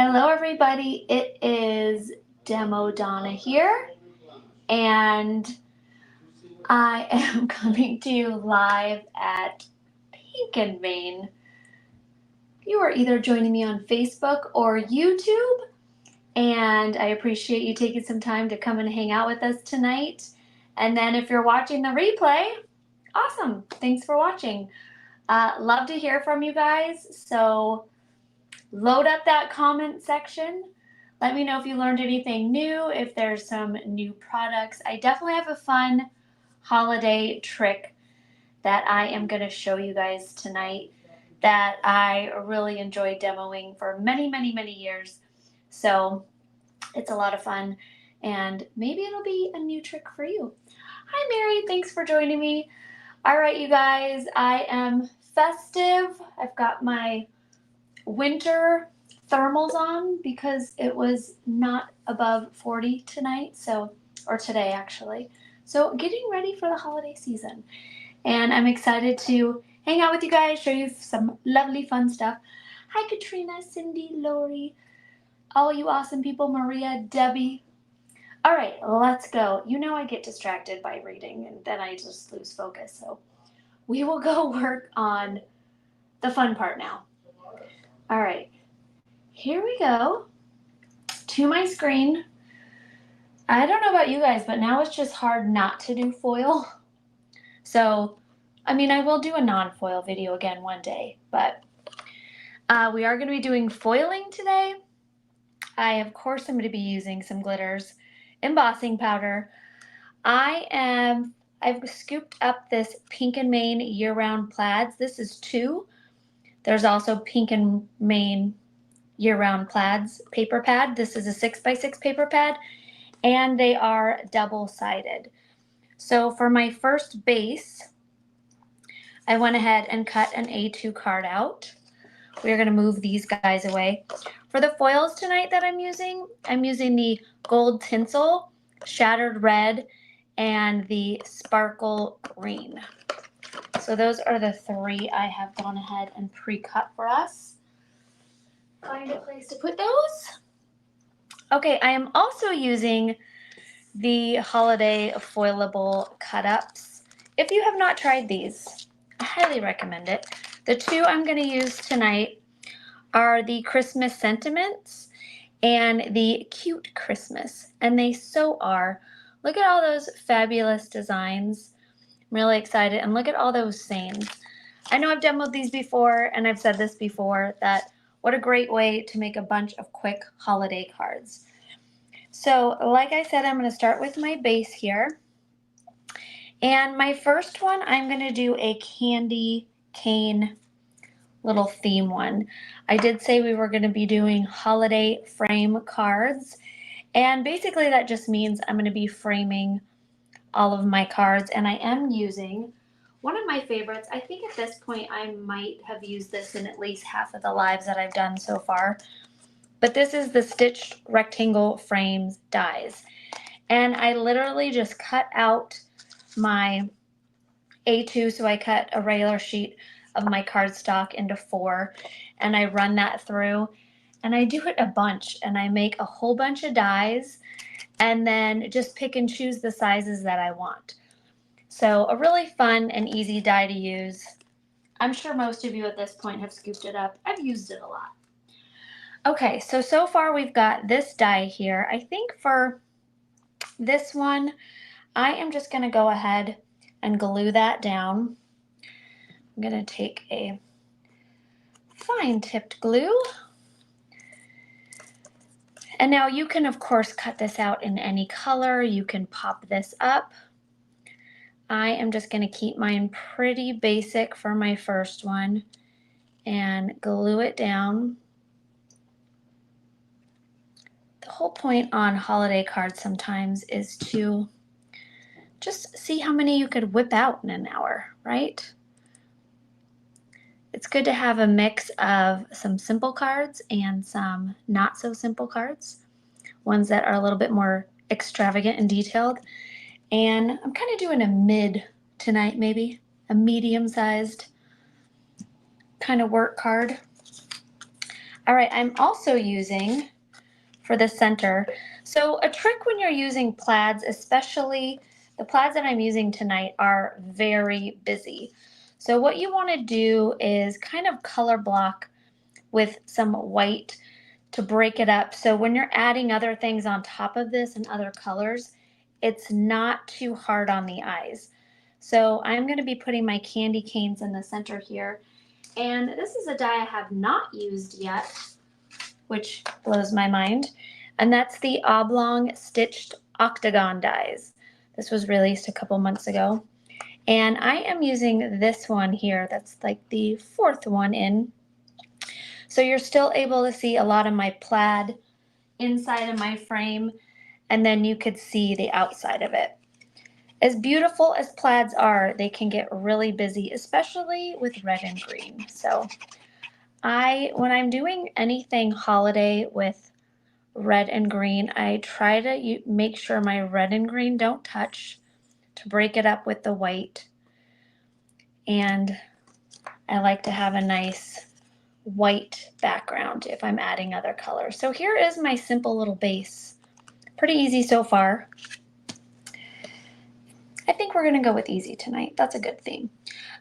Hello everybody, it is Demo Donna here, and I am coming to you live at Pink and Vein. You are either joining me on Facebook or YouTube, and I appreciate you taking some time to come and hang out with us tonight. And then if you're watching the replay, awesome, thanks for watching. Love to hear from you guys, so load up that comment section. Let me know if you learned anything new, if there's some new products. I definitely have a fun holiday trick that I am going to show you guys tonight that I really enjoyed demoing for many, many, many years. So it's a lot of fun, and maybe it'll be a new trick for you. Hi, Mary. Thanks for joining me. All right, you guys, I am festive. I've got my winter thermals on because it was not above 40 tonight, or today actually. So getting ready for the holiday season. And I'm excited to hang out with you guys, show you some lovely fun stuff. Hi Katrina, Cindy, Lori, all you awesome people, Maria, Debbie. All right, let's go. You know I get distracted by reading and then I just lose focus. So we will go work on the fun part now. All right, here we go to my screen. I don't know about you guys, but now it's just hard not to do foil. So, I mean, I will do a non-foil video again one day, but we are going to be doing foiling today. Of course, I'm going to be using some glitters, embossing powder. I've scooped up this Pink and Main year-round plaids. This is 2. There's also Pink and Main year-round plaids paper pad. This is a 6x6 paper pad, and they are double-sided. So for my first base, I went ahead and cut an A2 card out. We're going to move these guys away. For the foils tonight that I'm using the gold tinsel, shattered red, and the sparkle green. So those are the 3 I have gone ahead and pre-cut for us. Find a place to put those. Okay, I am also using the holiday foilable cut-ups. If you have not tried these, I highly recommend it. The 2 I'm going to use tonight are the Christmas Sentiments and the Cute Christmas, and they so are. Look at all those fabulous designs. I'm really excited, and look at all those sayings. I know I've demoed these before, and I've said this before, that what a great way to make a bunch of quick holiday cards. So, like I said, I'm going to start with my base here. And my first one, I'm going to do a candy cane little theme one. I did say we were going to be doing holiday frame cards. And basically that just means I'm going to be framing all of my cards. And I am using one of my favorites. I think at this point I might have used this in at least half of the lives that I've done so far. But this is the Stitched Rectangle Frames dies. And I literally just cut out my A2, so I cut a regular sheet of my cardstock into 4, and I run that through, and I do it a bunch, and I make a whole bunch of dies, and then just pick and choose the sizes that I want. So a really fun and easy die to use. I'm sure most of you at this point have scooped it up. I've used it a lot. Okay, so far we've got this die here. I think for this one, I am just going to go ahead and glue that down. I'm going to take a fine tipped glue. And now you can, of course, cut this out in any color. You can pop this up. I am just going to keep mine pretty basic for my first one and glue it down. The whole point on holiday cards sometimes is to just see how many you could whip out in an hour, right? It's good to have a mix of some simple cards and some not so simple cards, ones that are a little bit more extravagant and detailed. And I'm kind of doing a mid tonight, maybe a medium-sized kind of work card. All right, I'm also using for the center. So a trick when you're using plaids, especially the plaids that I'm using tonight are very busy. So what you want to do is kind of color block with some white to break it up. So when you're adding other things on top of this and other colors, it's not too hard on the eyes. So I'm going to be putting my candy canes in the center here. And this is a die I have not used yet, which blows my mind. And that's the Oblong Stitched Octagon dies. This was released a couple months ago. And I am using this one here. That's like the fourth one in. So you're still able to see a lot of my plaid inside of my frame, and then you could see the outside of it. As beautiful as plaids are, they can get really busy, especially with red and green. So when I'm doing anything holiday with red and green, I try to make sure my red and green don't touch to break it up with the white. And I like to have a nice white background if I'm adding other colors. So here is my simple little base. Pretty easy so far. I think we're gonna go with easy tonight. That's a good theme.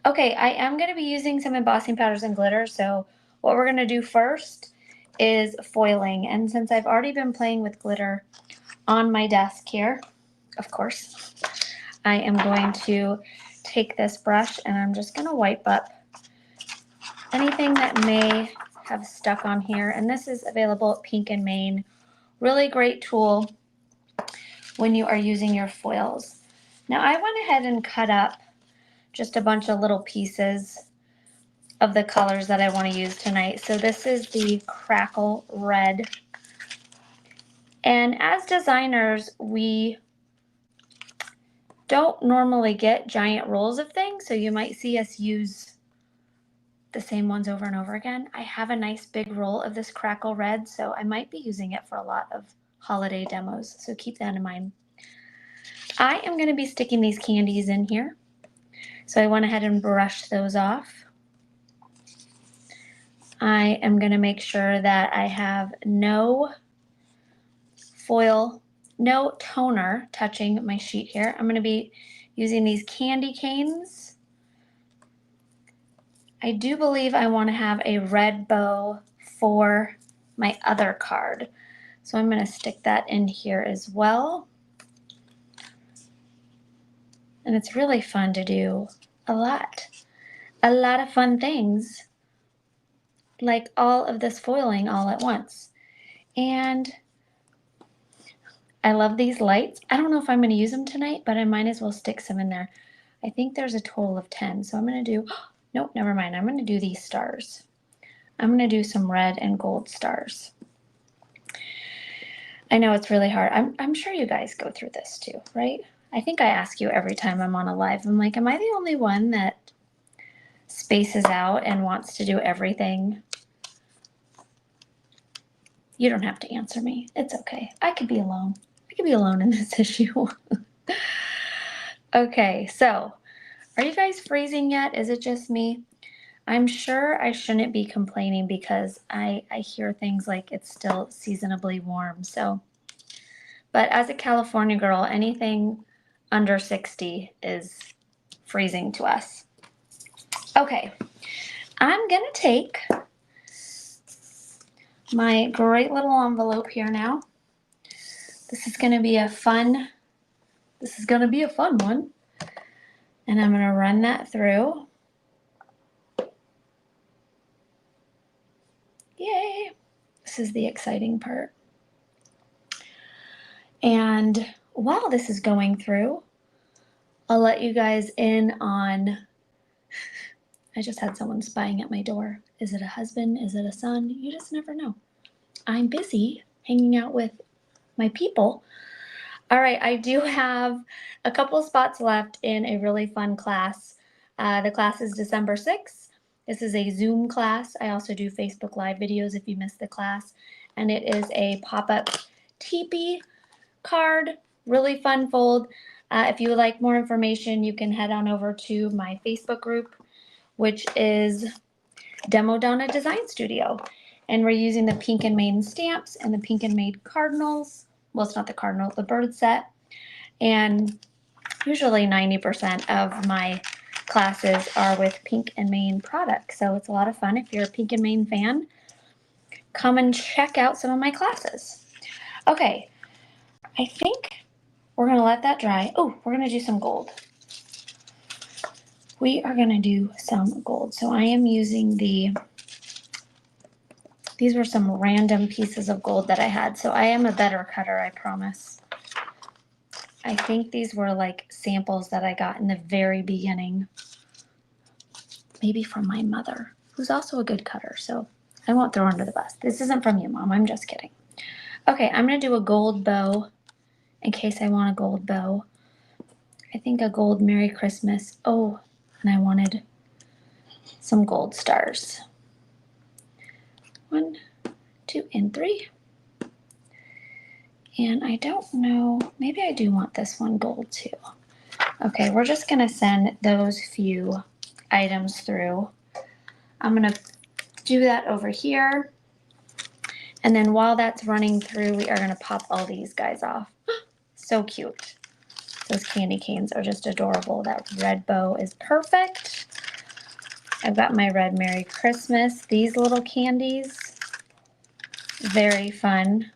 Okay, I am gonna be using some embossing powders and glitter. So what we're gonna do first is foiling. And since I've already been playing with glitter on my desk here, of course, I am going to take this brush and I'm just gonna wipe up anything that may have stuck on here. And this is available at Pink and Main. Really great tool when you are using your foils. Now I went ahead and cut up just a bunch of little pieces of the colors that I want to use tonight. So this is the Crackle Red. And as designers, we don't normally get giant rolls of things, so you might see us use the same ones over and over again. I have a nice big roll of this Crackle Red, so I might be using it for a lot of holiday demos, so keep that in mind. I am going to be sticking these candies in here, so I went ahead and brushed those off. I am going to make sure that I have no foil, no toner touching my sheet here. I'm going to be using these candy canes. I do believe I want to have a red bow for my other card. So I'm going to stick that in here as well. And it's really fun to do a lot of fun things, like all of this foiling all at once. And I love these lights. I don't know if I'm going to use them tonight, but I might as well stick some in there. I think there's a total of 10. So I'm going to do, nope, never mind. I'm going to do these stars. I'm going to do some red and gold stars. I know it's really hard. I'm sure you guys go through this too, right? I think I ask you every time I'm on a live. I'm like, am I the only one that spaces out and wants to do everything? You don't have to answer me. It's okay. I could be alone. I could be alone in this issue. Okay, so are you guys freezing yet? Is it just me? I'm sure I shouldn't be complaining because I hear things like it's still seasonably warm. So, but as a California girl, anything under 60 is freezing to us. Okay, I'm gonna take my great little envelope here now. This is gonna be a fun one. And I'm gonna run that through. Yay! This is the exciting part. And while this is going through, I'll let you guys in on, I just had someone spying at my door. Is it a husband? Is it a son? You just never know. I'm busy hanging out with my people. All right, I do have a couple spots left in a really fun class. The class is December 6th. This is a Zoom class. I also do Facebook Live videos if you missed the class. And it is a pop-up teepee card, really fun fold. If you would like more information, you can head on over to my Facebook group, which is Donna Design Studio. And we're using the Pink and Maiden stamps and the Pink and Maiden cardinals. Well, it's not the cardinal, the bird set. And usually 90% of my classes are with Pink and Maiden products. So it's a lot of fun. If you're a Pink and Maiden fan, come and check out some of my classes. Okay, I think we're gonna let that dry. Oh, we're gonna do some gold. We are gonna do some gold. So I am using these were some random pieces of gold that I had. So I am a better cutter, I promise. I think these were like samples that I got in the very beginning. Maybe from my mother, who's also a good cutter. So I won't throw her under the bus. This isn't from you, Mom. I'm just kidding. Okay, I'm gonna do a gold bow in case I want a gold bow. I think a gold Merry Christmas. Oh, and I wanted some gold stars. 1, 2, and 3. And I don't know, maybe I do want this one gold too. Okay, we're just gonna send those few items through. I'm gonna do that over here. And then while that's running through, we are gonna pop all these guys off. So cute. Those candy canes are just adorable. That red bow is perfect. I've got my red Merry Christmas. These little candies, very fun.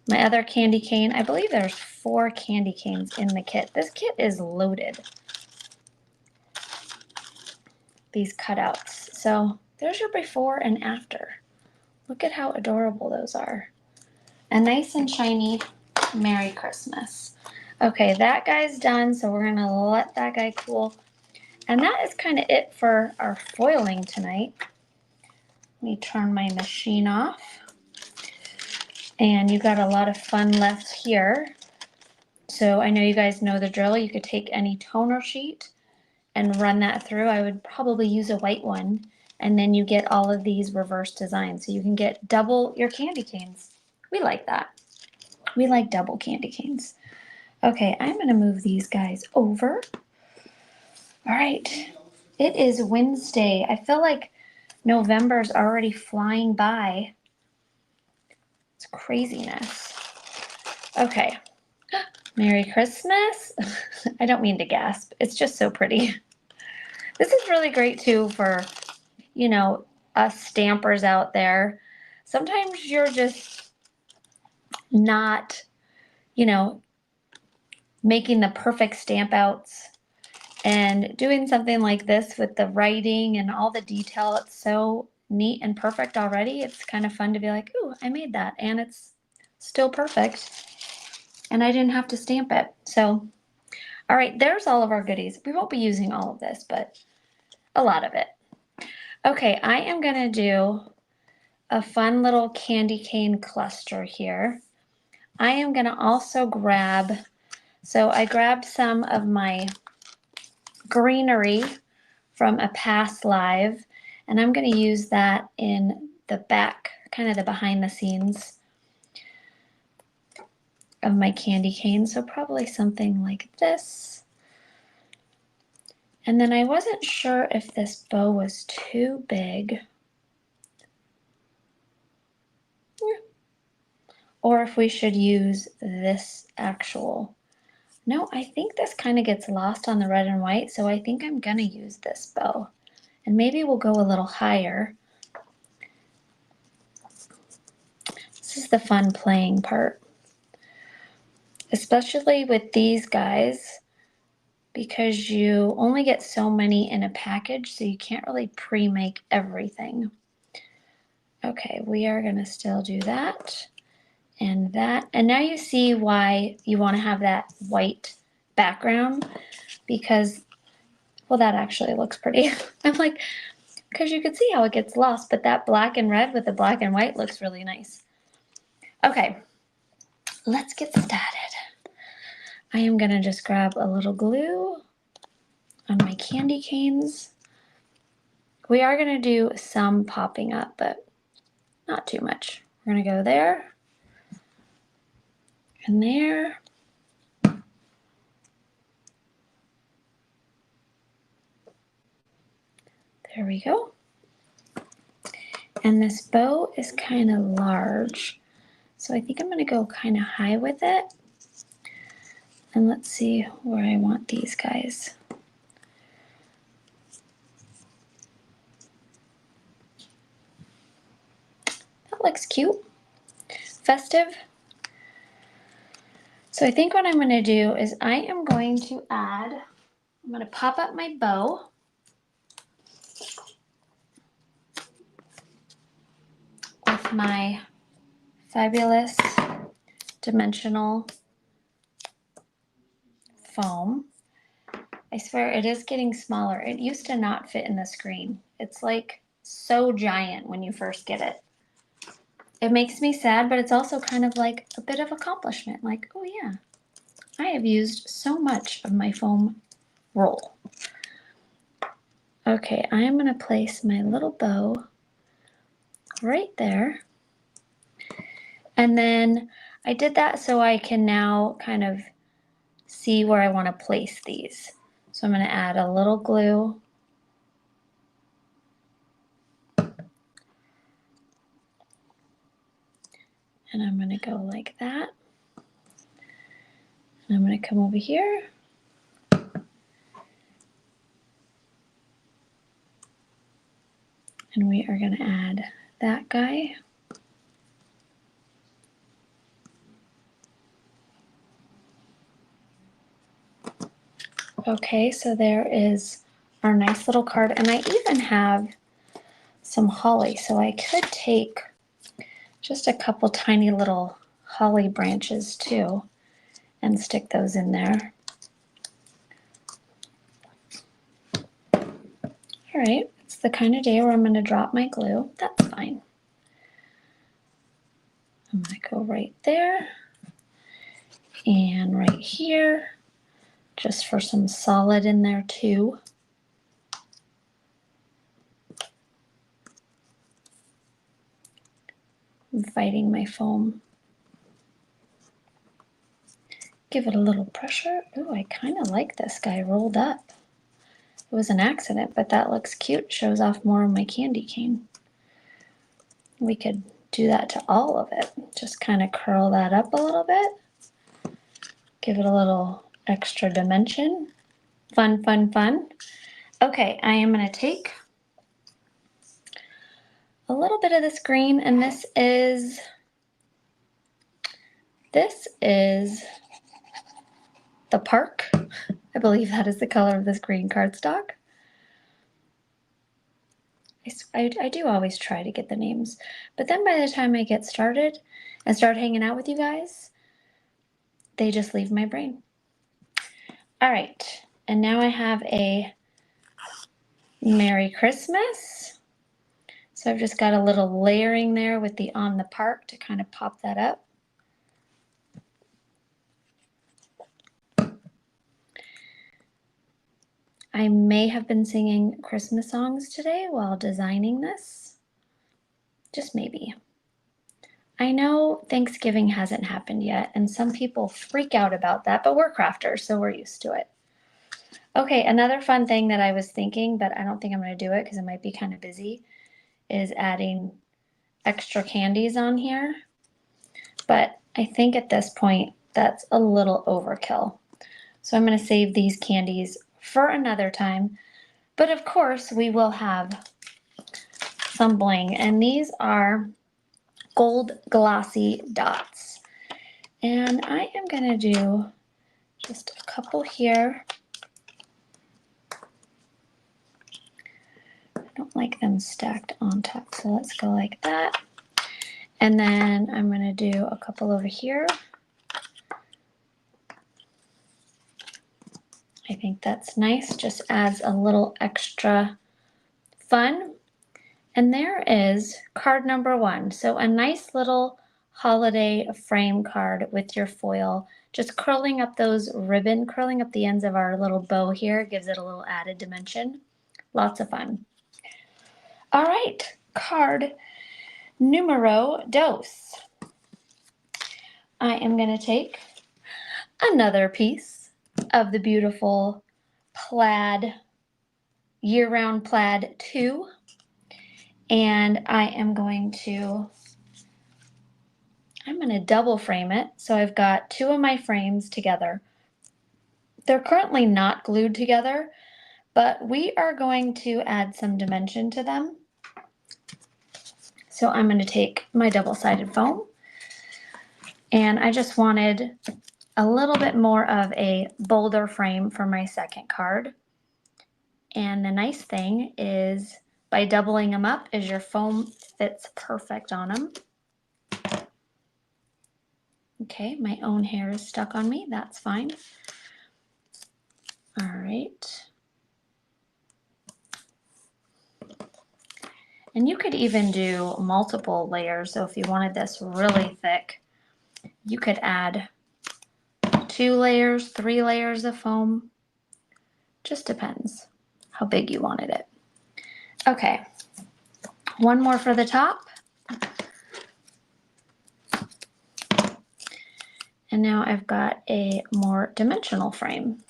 My other candy cane, I believe there's 4 candy canes in the kit. This kit is loaded. These cutouts. So there's your before and after. Look at how adorable those are. A nice and shiny Merry Christmas. Okay, that guy's done, so we're gonna let that guy cool. And that is kind of it for our foiling tonight. Let me turn my machine off. And you got a lot of fun left here. So I know you guys know the drill. You could take any toner sheet and run that through. I would probably use a white one. And then you get all of these reverse designs. So you can get double your candy canes. We like that. We like double candy canes. Okay, I'm gonna move these guys over. All right, it is Wednesday. I feel like November's already flying by. It's craziness. Okay, Merry Christmas. I don't mean to gasp. It's just so pretty. This is really great too for, you know, us stampers out there. Sometimes you're just not, you know, making the perfect stamp outs, and doing something like this with the writing and all the detail. It's so neat and perfect already. It's kind of fun to be like, ooh, I made that and it's still perfect. And I didn't have to stamp it. So, all right, there's all of our goodies. We won't be using all of this, but a lot of it. Okay, I am gonna do a fun little candy cane cluster here. I am gonna also grab, so I grabbed some of my greenery from a past live, and I'm gonna use that in the back, kind of the behind the scenes of my candy cane. So probably something like this. And then I wasn't sure if this bow was too big or if we should use this actual. No, I think this kind of gets lost on the red and white, so I think I'm gonna use this bow. And maybe we'll go a little higher. This is the fun playing part, especially with these guys, because you only get so many in a package, so you can't really pre-make everything. Okay, we are gonna still do that and that. And now you see why you wanna have that white background, because, well, that actually looks pretty. I'm like, because you can see how it gets lost, but that black and red with the black and white looks really nice. Okay, let's get started. I am gonna just grab a little glue on my candy canes. We are gonna do some popping up, but not too much. We're gonna go there and there. There we go. And this bow is kind of large, so I think I'm going to go kind of high with it. And let's see where I want these guys. That looks cute. Festive. So I think what I'm going to do is I am going to add, I'm going to pop up my bow. With my fabulous dimensional foam. I swear it is getting smaller. It used to not fit in the screen. It's like so giant when you first get it. It makes me sad, but it's also kind of like a bit of accomplishment. Like, oh yeah, I have used so much of my foam roll. Okay, I am going to place my little bow right there. And then I did that so I can now kind of see where I want to place these. So I'm going to add a little glue. And I'm going to go like that. And I'm going to come over here. And we are going to add that guy. Okay, so there is our nice little card. And I even have some holly. So I could take just a couple tiny little holly branches too and stick those in there. All right, it's the kind of day where I'm going to drop my glue. That's fine. I'm going to go right there and right here, just for some solid in there too. I'm fighting my foam. Give it a little pressure. Ooh, I kind of like this guy rolled up. It was an accident, but that looks cute. Shows off more of my candy cane. We could do that to all of it. Just kind of curl that up a little bit. Give it a little extra dimension. Fun, fun, fun. Okay, I am going to take a little bit of this green, and this is the park. I believe that is the color of this green cardstock. I do always try to get the names, but then by the time I get started and start hanging out with you guys, they just leave my brain. All right, and now I have a Merry Christmas. So I've just got a little layering there with the on the park to kind of pop that up. I may have been singing Christmas songs today while designing this. Just maybe. I know Thanksgiving hasn't happened yet, and some people freak out about that, but we're crafters, so we're used to it. Okay, another fun thing that I was thinking, but I don't think I'm going to do it because it might be kind of busy, is adding extra candies on here. But I think at this point, that's a little overkill. So I'm going to save these candies for another time. But of course, we will have some bling. And these are gold glossy dots. And I am going to do just a couple here. I don't like them stacked on top, so let's go like that. And then I'm going to do a couple over here. I think that's nice, just adds a little extra fun. And there is card number 1. So a nice little holiday frame card with your foil, just curling up those ribbon, curling up the ends of our little bow here, gives it a little added dimension. Lots of fun. All right, card numero dos. I am going to take another piece of the beautiful plaid, year-round plaid 2. And I'm going to double frame it. So I've got two of my frames together. They're currently not glued together, but we are going to add some dimension to them. So I'm going to take my double-sided foam, and I just wanted a little bit more of a bolder frame for my second card. And the nice thing is by doubling them up is your foam fits perfect on them. Okay, my own hair is stuck on me, that's fine. All right. And you could even do multiple layers. So if you wanted this really thick, you could add 2 layers, 3 layers of foam. Just depends how big you wanted it. Okay, one more for the top. And now I've got a more dimensional frame.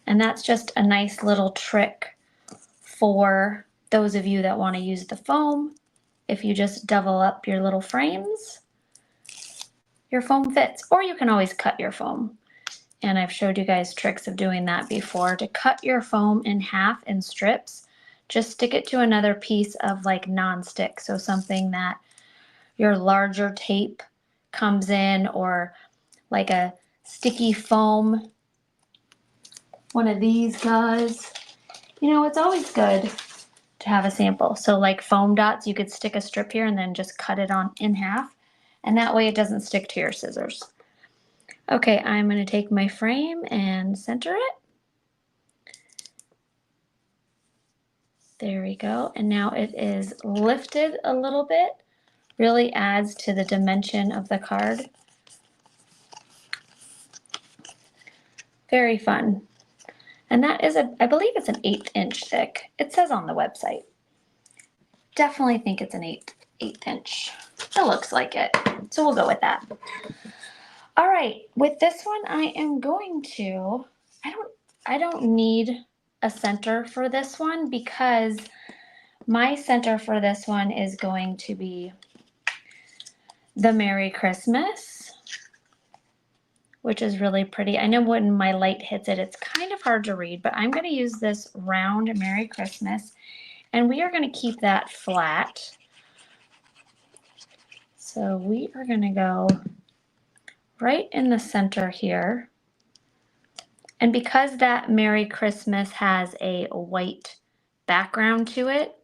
And that's just a nice little trick for those of you that want to use the foam. If you just double up your little frames, your foam fits, or you can always cut your foam. And I've showed you guys tricks of doing that before. To cut your foam in half in strips, just stick it to another piece of like non-stick. So something that your larger tape comes in, or like a sticky foam, one of these guys. You know, it's always good to have a sample. So like foam dots, you could stick a strip here and then just cut it on in half. And that way it doesn't stick to your scissors. Okay, I'm going to take my frame and center it. There we go. And now it is lifted a little bit. Really adds to the dimension of the card. Very fun. And that is I believe it's an 1/8 inch thick. It says on the website. Definitely think it's an 8th inch. It looks like it. So we'll go with that. All right, with this one I am going to, I don't need a center for this one because my center for this one is going to be the Merry Christmas, which is really pretty. I know when my light hits it, it's kind of hard to read, but I'm going to use this round Merry Christmas, and we are going to keep that flat. So we are going to go right in the center here. And because that Merry Christmas has a white background to it,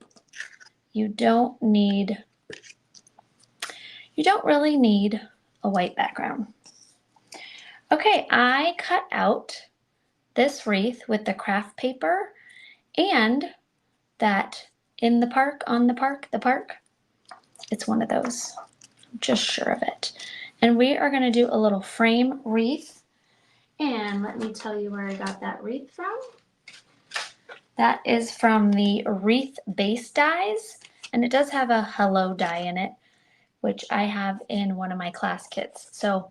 you don't really need a white background. Okay, I cut out this wreath with the craft paper and that in the park, on the park, the park. It's one of those. I'm just sure of it. And we are going to do a little frame wreath. And let me tell you where I got that wreath from. That is from the Wreath Base Dies. And it does have a hello die in it, which I have in one of my class kits. So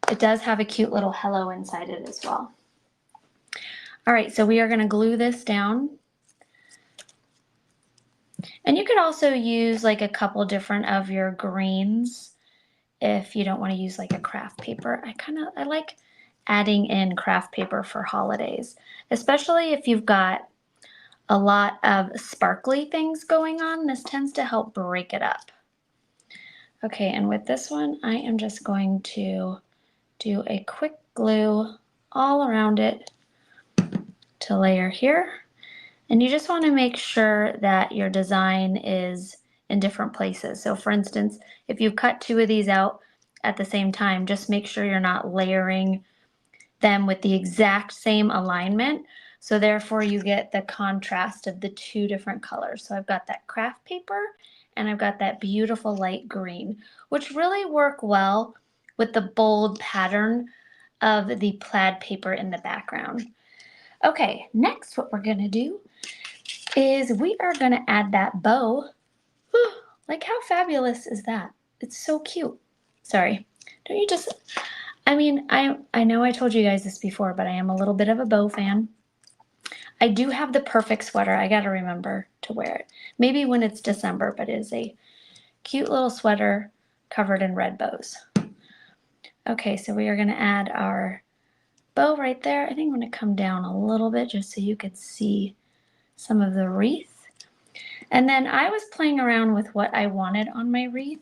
it does have a cute little hello inside it as well. All right, so we are going to glue this down. And you could also use like a couple different of your greens if you don't want to use like a craft paper. I like adding in craft paper for holidays, especially if you've got a lot of sparkly things going on. This tends to help break it up. Okay, and with this one, I am just going to do a quick glue all around it to layer here. And you just want to make sure that your design is in different places. So for instance, if you cut 2 of these out at the same time, just make sure you're not layering them with the exact same alignment. So therefore you get the contrast of the 2 different colors. So I've got that craft paper and I've got that beautiful light green, which really work well with the bold pattern of the plaid paper in the background. Okay, next what we're gonna do is we are gonna add that bow. Like how fabulous is that? It's so cute. Sorry, don't you just, I mean, I know I told you guys this before, but I am a little bit of a bow fan. I do have the perfect sweater. I got to remember to wear it. Maybe when it's December, but it is a cute little sweater covered in red bows. Okay, so we are going to add our bow right there. I think I'm going to come down a little bit just so you could see some of the wreath. And then I was playing around with what I wanted on my wreath.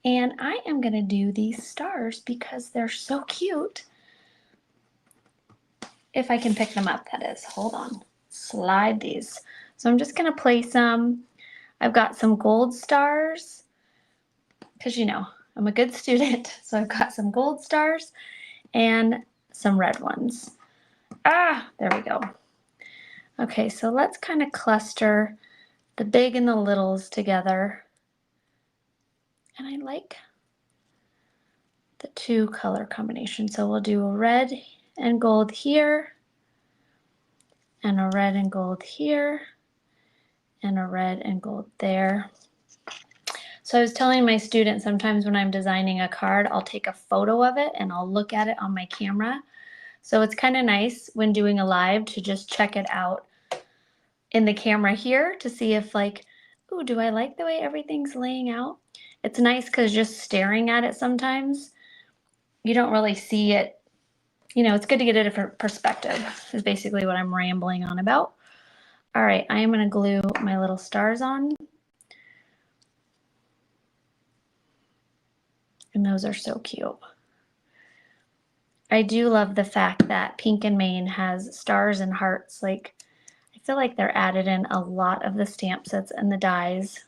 And I am going to do these stars because they're so cute. If I can pick them up, that is. Hold on. Slide these. So I'm just going to place some. I've got some gold stars because, you know, I'm a good student. So I've got some gold stars and some red ones. Ah, there we go. Okay, so let's kind of cluster the big and the littles together. And I like the two color combination. So we'll do a red and gold here, and a red and gold here, and a red and gold there. So I was telling my students sometimes when I'm designing a card, I'll take a photo of it and I'll look at it on my camera. So it's kind of nice when doing a live to just check it out in the camera here to see if like, ooh, do I like the way everything's laying out? It's nice because just staring at it sometimes, you don't really see it. You know, it's good to get a different perspective is basically what I'm rambling on about. All right, I am going to glue my little stars on. And those are so cute. I do love the fact that Pink and Main has stars and hearts. Like, I feel like they're added in a lot of the stamp sets and the dies.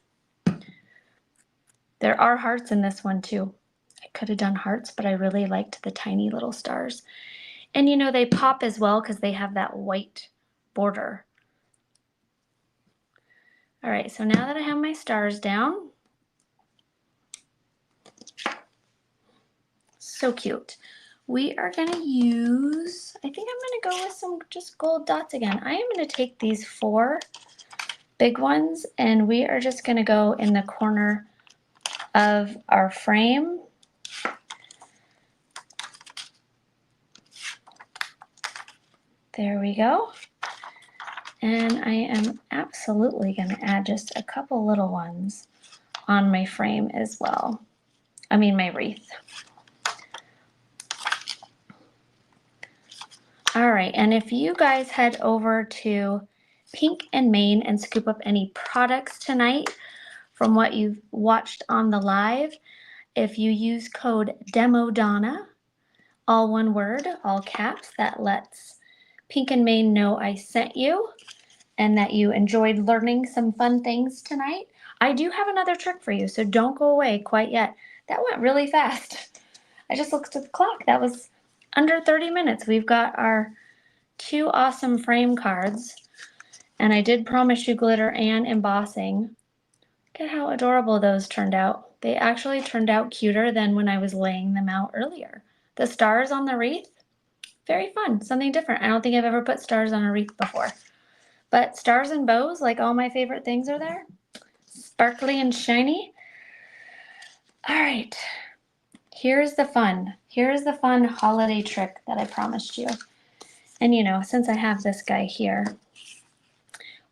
There are hearts in this one too. I could have done hearts, but I really liked the tiny little stars. And you know, they pop as well because they have that white border. All right, so now that I have my stars down, so cute. We are gonna use, I think I'm gonna go with some just gold dots again. I am gonna take these 4 big ones and we are just gonna go in the corner of our frame. There we go. And I am absolutely gonna add just a couple little ones on my frame as well. I mean my wreath. All right, and if you guys head over to Pink and Main and scoop up any products tonight from what you've watched on the live, if you use code DEMODonna, all one word, all caps, that lets Pink and Main know I sent you and that you enjoyed learning some fun things tonight. I do have another trick for you, so don't go away quite yet. That went really fast. I just looked at the clock. That was under 30 minutes. We've got our 2 awesome frame cards, and I did promise you glitter and embossing. Look at how adorable those turned out. They actually turned out cuter than when I was laying them out earlier. The stars on the wreath, very fun, something different. I don't think I've ever put stars on a wreath before. But stars and bows, like all my favorite things are there. Sparkly and shiny. All right, here's the fun. Here's the fun holiday trick that I promised you. And you know, since I have this guy here,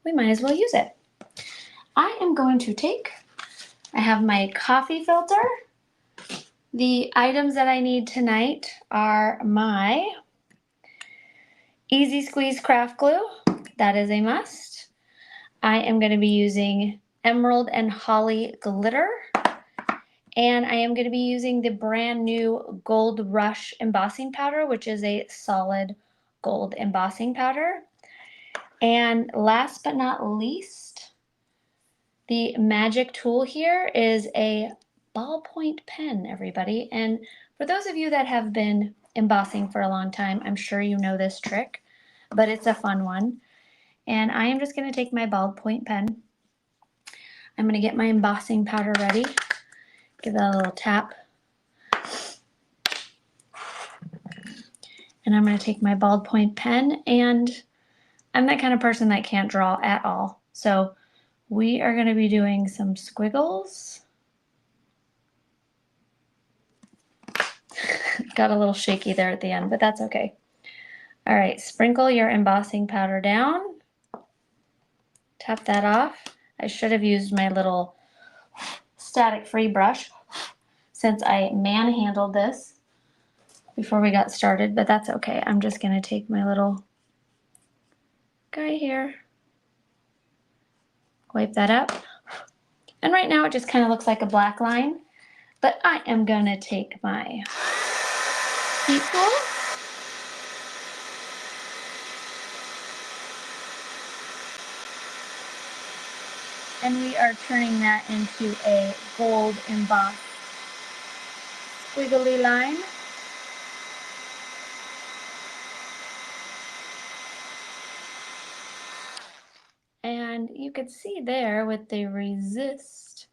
we might as well use it. I am going to I have my coffee filter. The items that I need tonight are my Easy Squeeze craft glue. That is a must. I am going to be using Emerald and Holly glitter. And I am going to be using the brand new Gold Rush embossing powder, which is a solid gold embossing powder. And last but not least, the magic tool here is a ballpoint pen, everybody. And for those of you that have been embossing for a long time, I'm sure you know this trick, but it's a fun one. And I am just going to take my ballpoint pen. I'm going to get my embossing powder ready. Give that a little tap. And I'm going to take my ballpoint pen, and I'm that kind of person that can't draw at all. So we are going to be doing some squiggles. Got a little shaky there at the end, but that's okay. All right, sprinkle your embossing powder down. Tap that off. I should have used my little static-free brush since I manhandled this before we got started, but that's okay. I'm just gonna take my little guy here, wipe that up. And right now it just kind of looks like a black line, but I am gonna take my heat tool and we are turning that into a gold embossed squiggly line. And you could see there with the resist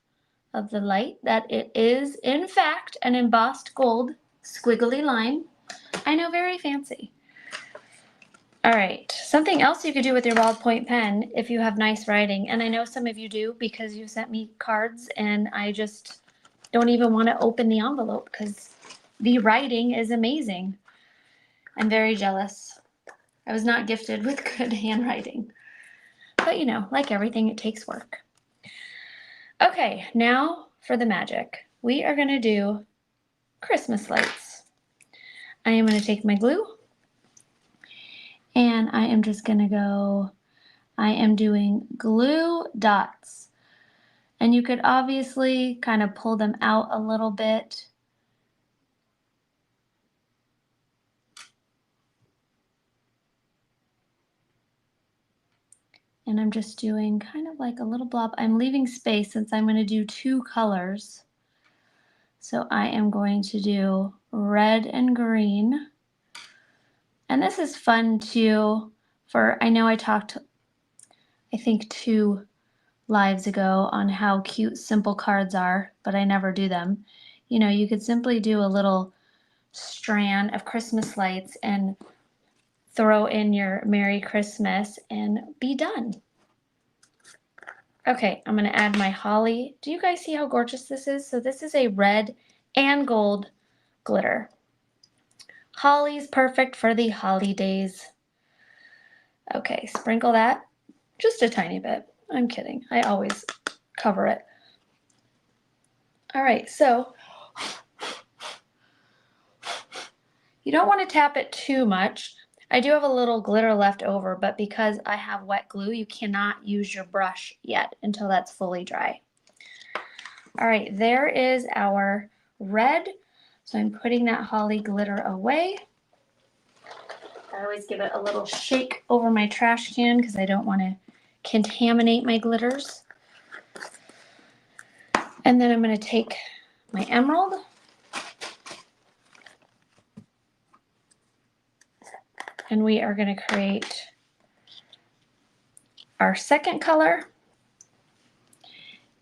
of the light that it is in fact an embossed gold squiggly line. I know, very fancy. All right, something else you could do with your ballpoint pen if you have nice writing, and I know some of you do because you sent me cards and I just don't even want to open the envelope because the writing is amazing. I'm very jealous. I was not gifted with good handwriting. But you know, like everything, it takes work. Okay, now for the magic. We are gonna do Christmas lights. I am gonna take my glue and I am just gonna go, I am doing glue dots. And you could obviously kind of pull them out a little bit. And I'm just doing kind of like a little blob. I'm leaving space since I'm going to do two colors. So I am going to do red and green. And this is fun too for, I know I talked, I think 2 lives ago on how cute simple cards are, but I never do them. You know, you could simply do a little strand of Christmas lights and throw in your Merry Christmas and be done. Okay, I'm gonna add my holly. Do you guys see how gorgeous this is? So this is a red and gold glitter. Holly's perfect for the holidays. Okay, sprinkle that just a tiny bit. I'm kidding, I always cover it. All right, so you don't want to tap it too much. I do have a little glitter left over, but because I have wet glue, you cannot use your brush yet until that's fully dry. All right, there is our red. So I'm putting that holly glitter away. I always give it a little shake over my trash can because I don't want to contaminate my glitters. And then I'm going to take my emerald. And we are going to create our second color.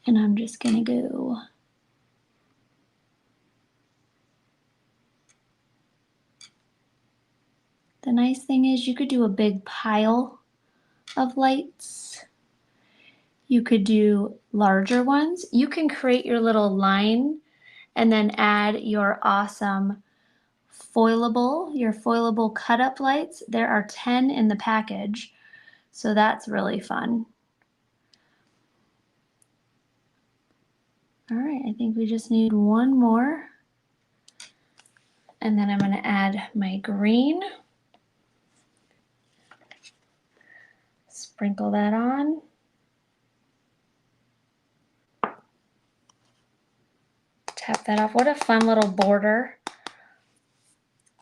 And I'm just going to go the nice thing is you could do a big pile of lights. You could do larger ones. You can create your little line and then add your awesome foilable, your foilable cut up lights. There are 10 in the package, so that's really fun. All right, I think we just need one more. And then I'm going to add my green. Sprinkle that on. Tap that off. What a fun little border.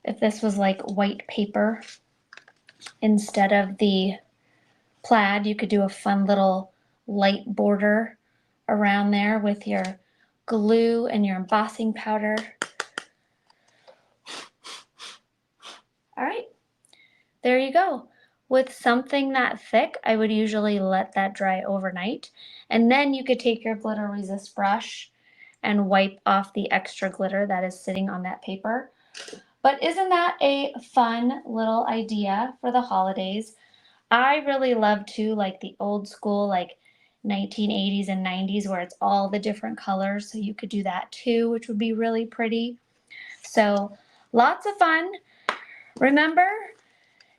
If this was like white paper instead of the plaid, you could do a fun little light border around there with your glue and your embossing powder. All right, there you go. With something that thick, I would usually let that dry overnight. And then you could take your glitter resist brush and wipe off the extra glitter that is sitting on that paper. But isn't that a fun little idea for the holidays? I really love too, like the old school, like 1980s and 90s where it's all the different colors. So you could do that too, which would be really pretty. So lots of fun. Remember,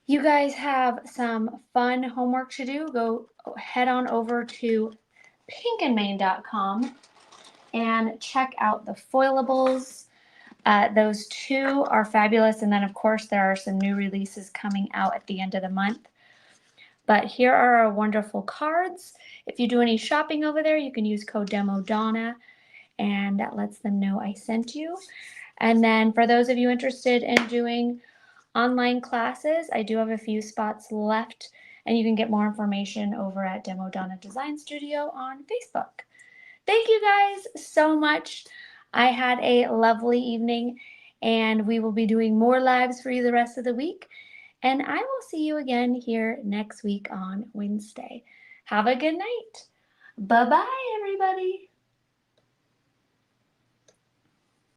you guys have some fun homework to do. Go head on over to pinkandmane.com and check out the foilables. Those two are fabulous, and then of course there are some new releases coming out at the end of the month. But here are our wonderful cards. If you do any shopping over there, you can use code DEMODonna, and that lets them know I sent you. And then for those of you interested in doing online classes, I do have a few spots left, and you can get more information over at Demo Donna Design Studio on Facebook. Thank you guys so much. I had a lovely evening, and we will be doing more lives for you the rest of the week. And I will see you again here next week on Wednesday. Have a good night. Bye-bye, everybody.